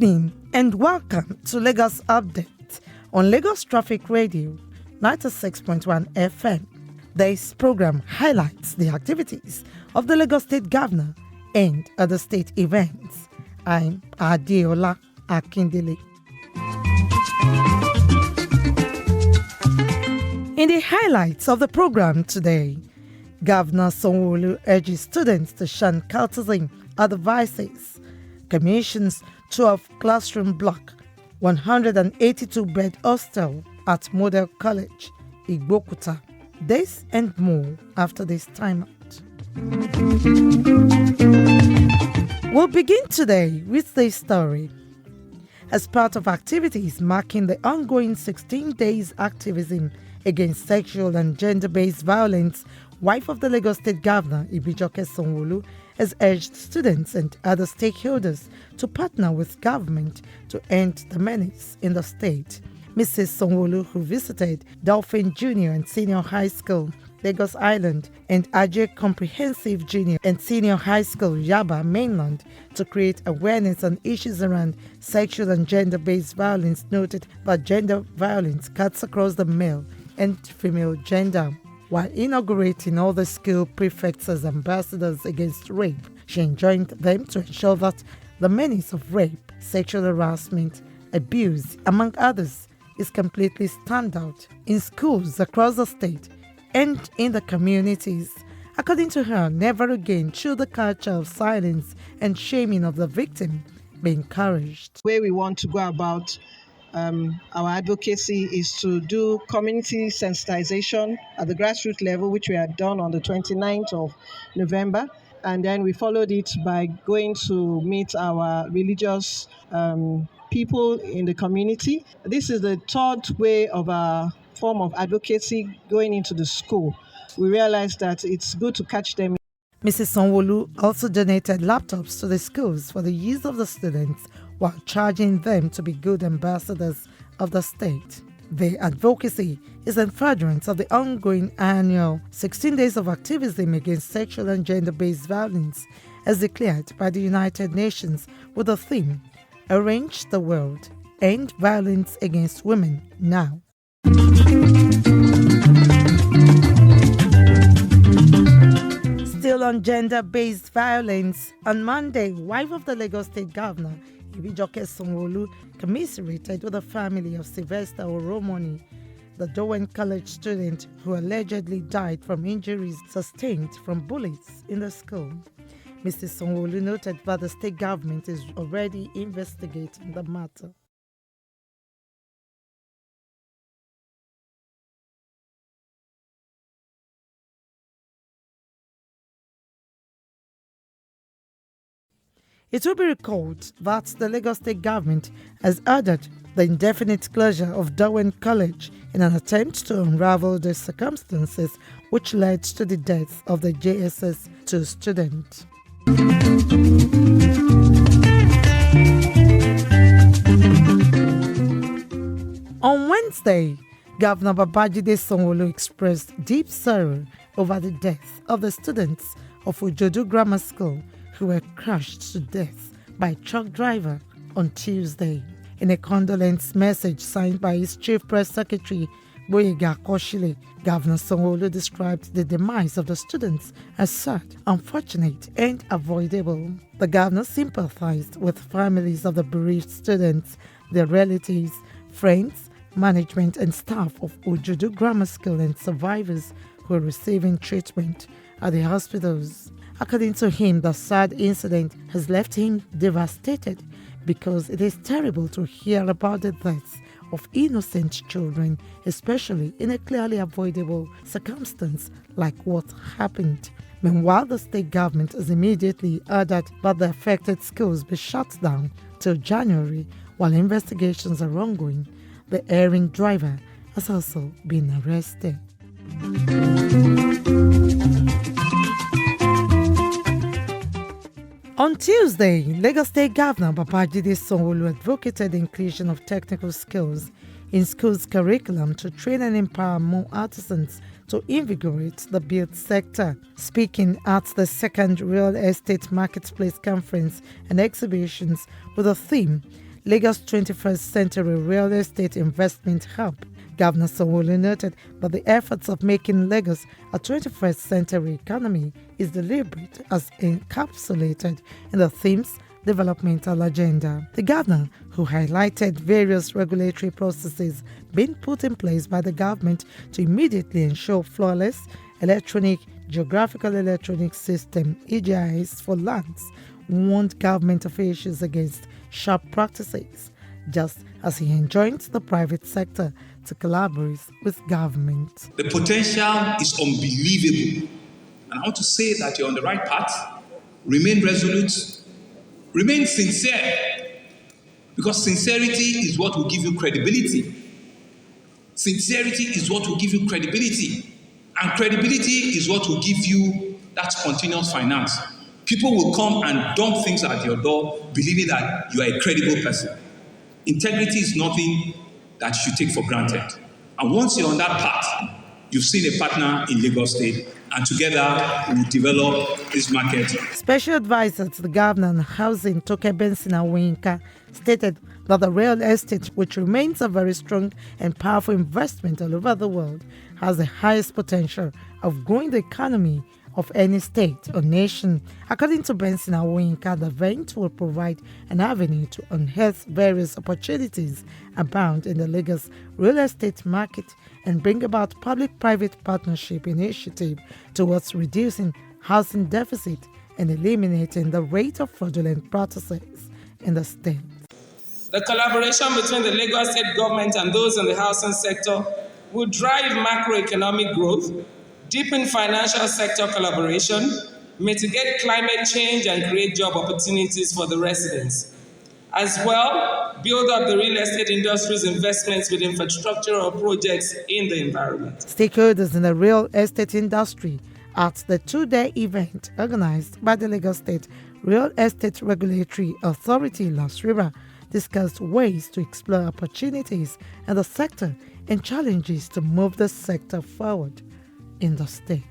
evening and welcome to Lagos Update on Lagos Traffic Radio 96.1 FM. This program highlights the activities of the Lagos State Governor and other state events. I'm Adeola Akindele. In the highlights of the program today, Governor Sanwo-Olu urges students to shun cultism at the vices, commissions 12 classroom block, 182-bed hostel at Model College, Igbokuta. This and more after this timeout. We'll begin today with this story. As part of activities marking the ongoing 16 days activism against sexual and gender-based violence, wife of the Lagos State Governor, Ibijoke Sanwo-Olu, has urged students and other stakeholders to partner with government to end the menace in the state. Mrs. Sanwo-Olu, who visited Dolphin Junior and Senior High School, Lagos Island, and Ajay Comprehensive Junior and Senior High School, Yaba Mainland, to create awareness on issues around sexual and gender-based violence, noted that gender violence cuts across the male and female gender. While inaugurating all the school prefects as ambassadors against rape, she enjoined them to ensure that the menace of rape, sexual harassment, abuse, among others, is completely stamped out in schools across the state and in the communities. According to her, never again should the culture of silence and shaming of the victim be encouraged. The way we want to go about our advocacy is to do community sensitization at the grassroots level, which we had done on the 29th of November. And then we followed it by going to meet our religious people in the community. This is the third way of our form of advocacy going into the school. We realized that it's good to catch them. Mrs. Sanwo-Olu also donated laptops to the schools for the use of the students while charging them to be good ambassadors of the state. The advocacy is in furtherance of the ongoing annual 16 days of activism against sexual and gender-based violence as declared by the United Nations with the theme, Arrange the World, End Violence Against Women Now. Still on gender-based violence, on Monday, wife of the Lagos State Governor, Ibijoke Sanwo-Olu, commiserated with the family of Sylvester Oromoni, the Dowen College student who allegedly died from injuries sustained from bullets in the school. Mrs. Sanwo-Olu noted that the state government is already investigating the matter. It will be recalled that the Lagos State Government has ordered the indefinite closure of Dowen College in an attempt to unravel the circumstances which led to the death of the JSS 2 student. On Wednesday, Governor Babajide Sanwo-Olu expressed deep sorrow over the death of the students of Ojodu Grammar School who were crushed to death by a truck driver on Tuesday. In a condolence message signed by his chief press secretary, Boyega Koshile, Governor Sanwo-Olu described the demise of the students as sad, unfortunate, and avoidable. The governor sympathized with families of the bereaved students, their relatives, friends, management, and staff of Ojodu Grammar School and survivors who are receiving treatment at the hospitals. According to him, the sad incident has left him devastated because it is terrible to hear about the deaths of innocent children, especially in a clearly avoidable circumstance like what happened. Meanwhile, the state government has immediately ordered that the affected schools be shut down till January while investigations are ongoing. The erring driver has also been arrested. On Tuesday, Lagos State Governor Babajide Sanwo-Olu advocated the inclusion of technical skills in schools' curriculum to train and empower more artisans to invigorate the build sector. Speaking at the second Real Estate Marketplace Conference and Exhibitions with the theme, Lagos 21st Century Real Estate Investment Hub. Governor Sanwo-Olu noted that the efforts of making Lagos a 21st century economy is deliberate as encapsulated in the theme's developmental agenda. The governor, who highlighted various regulatory processes being put in place by the government to immediately ensure flawless geographical electronic system (EGIS) for lands, warned government officials against sharp practices, just as he enjoined the private sector to collaborate with government. The potential is unbelievable, and I want to say that you're on the right path. Remain resolute, remain sincere, because sincerity is what will give you credibility. Sincerity is what will give you credibility, and credibility is what will give you that spontaneous finance. People will come and dump things at your door, believing that you are a credible person. Integrity is nothing that you should take for granted. And once you're on that path, you've seen a partner in Lagos State, and together we will develop this market. Special advisor to the governor on housing, Toke Benson, stated that the real estate, which remains a very strong and powerful investment all over the world, has the highest potential of growing the economy of any state or nation. According to Benson Awinka, the event will provide an avenue to unearth various opportunities abound in the Lagos real estate market and bring about public-private partnership initiative towards reducing housing deficit and eliminating the rate of fraudulent practices in the state. The collaboration between the Lagos state government and those in the housing sector will drive macroeconomic growth, deepen financial sector collaboration, mitigate climate change, and create job opportunities for the residents. As well, build up the real estate industry's investments with infrastructural projects in the environment. Stakeholders in the real estate industry at the two-day event organized by the Lagos State Real Estate Regulatory Authority (LASRIRA) discussed ways to explore opportunities in the sector and challenges to move the sector forward in the state.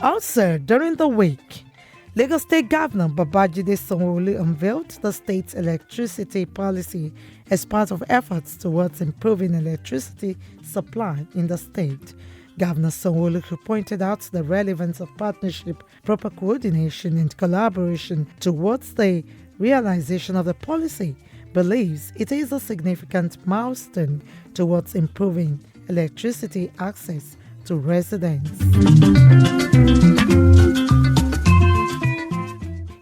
Also, during the week, Lagos State Governor Babajide Sanwo-Olu unveiled the state's electricity policy as part of efforts towards improving electricity supply in the state. Governor Sanwo-Olu, who pointed out the relevance of partnership, proper coordination and collaboration towards the realization of the policy, believes it is a significant milestone towards improving electricity access to residents.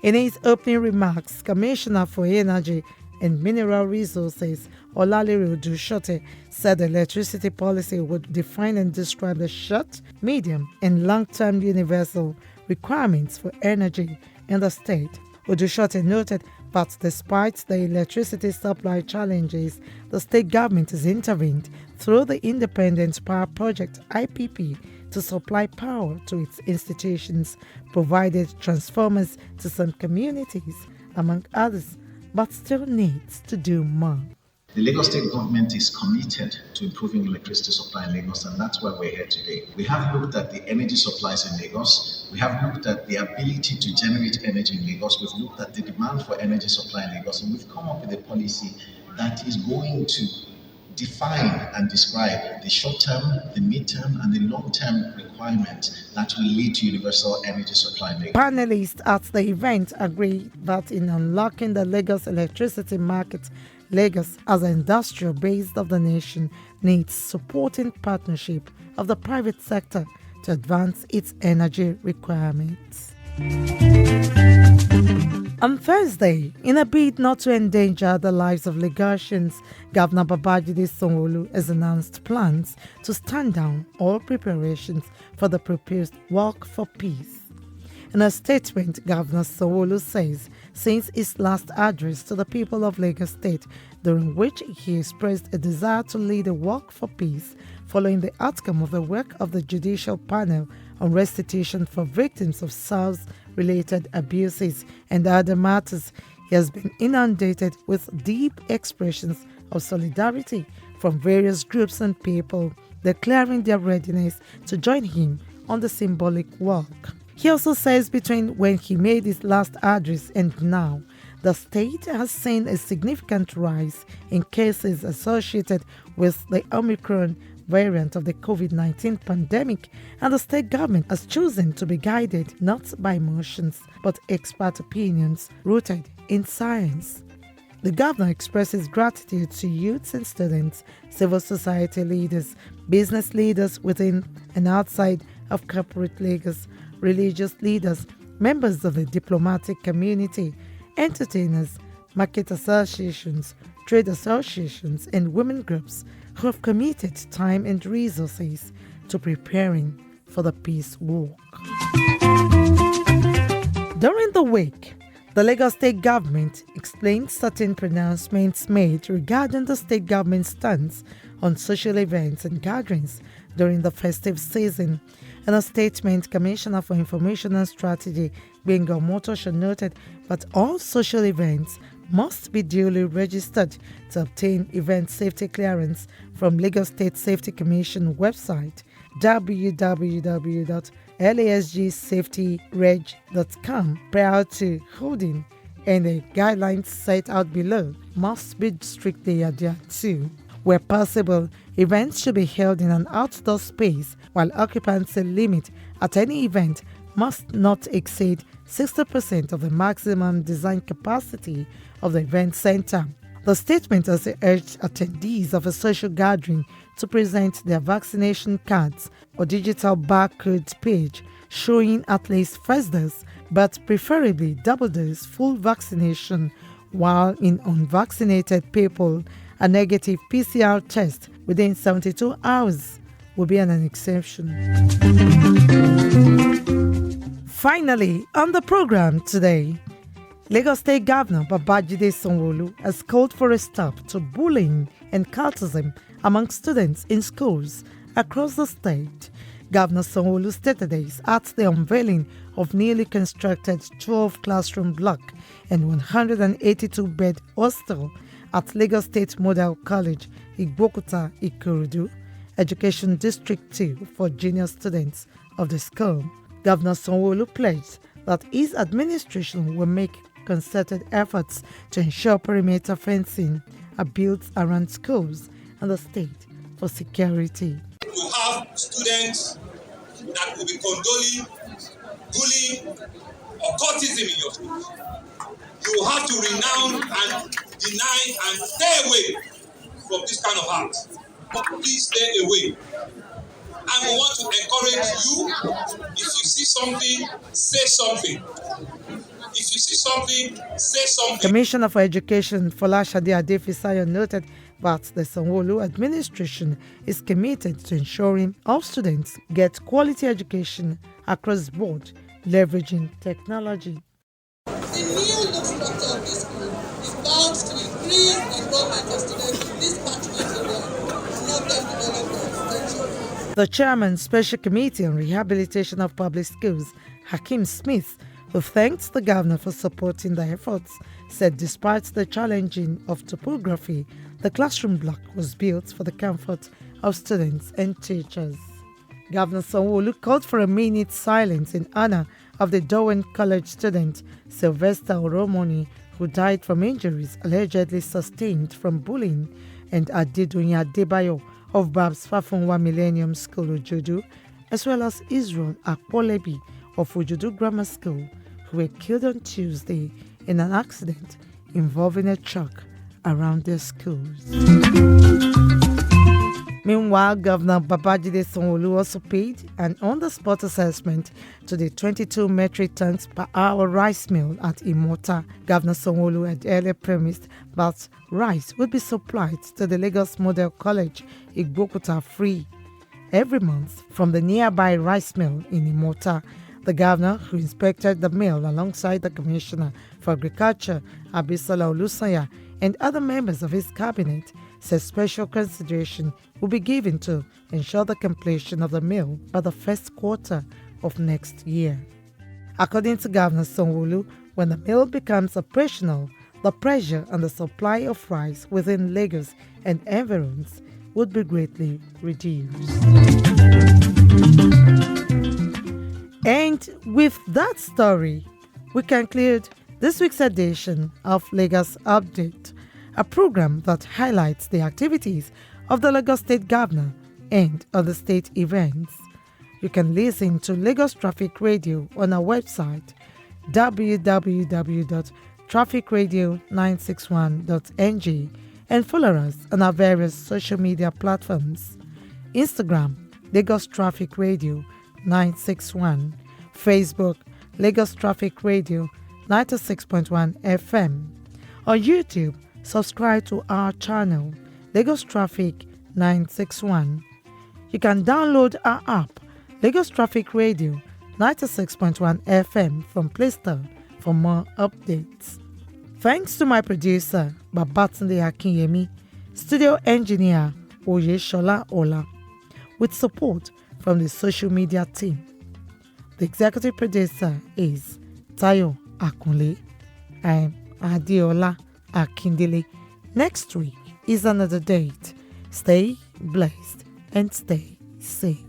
In his opening remarks, Commissioner for Energy and Mineral Resources, Olalere Odushote, said the electricity policy would define and describe the short, medium, and long-term universal requirements for energy in the state. Odushote noted that despite the electricity supply challenges, the state government has intervened through the Independent Power Project (IPP) to supply power to its institutions, provided transformers to some communities, among others, but still needs to do more. The Lagos State government is committed to improving electricity supply in Lagos, and that's why we're here today. We have looked at the energy supplies in Lagos. We have looked at the ability to generate energy in Lagos. We've looked at the demand for energy supply in Lagos, and we've come up with a policy that is going to define and describe the short-term, the mid-term, and the long-term requirements that will lead to universal energy supply in Lagos. Panelists at the event agree that in unlocking the Lagos electricity market, Lagos, as an industrial base of the nation, needs supporting partnership of the private sector to advance its energy requirements. On Thursday, in a bid not to endanger the lives of Lagosians, Governor Babajide Sanwo-Olu has announced plans to stand down all preparations for the proposed Walk for Peace. In a statement, Governor Sanwo-Olu says since his last address to the people of Lagos State, during which he expressed a desire to lead a walk for peace following the outcome of the work of the Judicial Panel on restitution for victims of SARS-related abuses and other matters, he has been inundated with deep expressions of solidarity from various groups and people, declaring their readiness to join him on the symbolic walk. He also says between when he made his last address and now, the state has seen a significant rise in cases associated with the Omicron variant of the COVID-19 pandemic, and the state government has chosen to be guided not by emotions but expert opinions rooted in science. The governor expresses gratitude to youths and students, civil society leaders, business leaders within and outside of corporate Lagos, religious leaders, members of the diplomatic community, entertainers, market associations, trade associations, and women groups who have committed time and resources to preparing for the peace walk. During the week, the Lagos State government explained certain pronouncements made regarding the state government's stance on social events and gatherings during the festive season. In a statement, Commissioner for Information and Strategy, Benga Motosha, noted that all social events must be duly registered to obtain event safety clearance from Lagos State Safety Commission website www.lasgsafetyreg.com prior to holding, and the guidelines set out below must be strictly adhered to. Where possible, events should be held in an outdoor space, while occupancy limit at any event must not exceed 60% of the maximum design capacity of the event center. The statement also urged attendees of a social gathering to present their vaccination cards or digital barcode page showing at least first dose, but preferably double dose full vaccination, while in unvaccinated people, a negative PCR test within 72 hours will be an exception. Finally, on the program today, Lagos State Governor Babajide Sanwo-Olu has called for a stop to bullying and cultism among students in schools across the state. Governor Sanwo-Olu stated this at the unveiling of newly constructed 12 classroom block and 182-bed hostel at Lagos State Model College, Igbokuta, Ikorodu, Education District 2 for junior students of the school. Governor Sanwo-Olu pledged that his administration will make concerted efforts to ensure perimeter fencing are built around schools and the state for security. You have students that will be condoning, bullying, or cultism in your schools. You have to renounce and deny and stay away from this kind of acts. Please stay away. And we want to encourage you, if you see something, say something. If you see something, say something. Commissioner for Education Folashade Adefisayo noted that the Sanwo-Olu administration is committed to ensuring all students get quality education across the board, leveraging technology. The new look structure of this school is bound to increase enrollment of students in this catchment area and help them develop their potential. The chairman, Special Committee on Rehabilitation of Public Schools, Hakeem Smith, who thanked the governor for supporting the efforts, said despite the challenging of topography, the classroom block was built for the comfort of students and teachers. Governor Sanwo-Olu called for a minute silence in honor of the Dowen College student Sylvester Oromoni, who died from injuries allegedly sustained from bullying, and Adedoyin Adebayo of Babs Fafunwa Millennium School Ojodu, as well as Israel Akpolebi of Ojodu Grammar School, who were killed on Tuesday in an accident involving a truck around their schools. Meanwhile, Governor Babajide Sanwo-Olu also paid an on-the-spot assessment to the 22 metric tons per hour rice mill at Imota. Governor Sanwo-Olu had earlier promised that rice would be supplied to the Lagos Model College, Igbokuta, free every month from the nearby rice mill in Imota. The governor, who inspected the mill alongside the Commissioner for Agriculture, Abisola Olusanya, and other members of his cabinet, said special consideration will be given to ensure the completion of the mill by the first quarter of next year. According to Governor Sanwo-Olu, when the mill becomes operational, the pressure on the supply of rice within Lagos and environs would be greatly reduced. And with that story, we conclude this week's edition of Lagos Update, a program that highlights the activities of the Lagos State Governor and other state events. You can listen to Lagos Traffic Radio on our website www.trafficradio961.ng and follow us on our various social media platforms: Instagram, Lagos Traffic Radio 961, Facebook, Lagos Traffic Radio 96.1 FM. On YouTube, subscribe to our channel, Lagos Traffic 961. You can download our app, Lagos Traffic Radio 96.1 FM from Play Store for more updates. Thanks to my producer, Babatunde Akinyemi, studio engineer, Oyeshola Ola, with support from the social media team. The executive producer is Tayo Akunle. I'm Adiola Akindele. Next week is another date. Stay blessed and stay safe.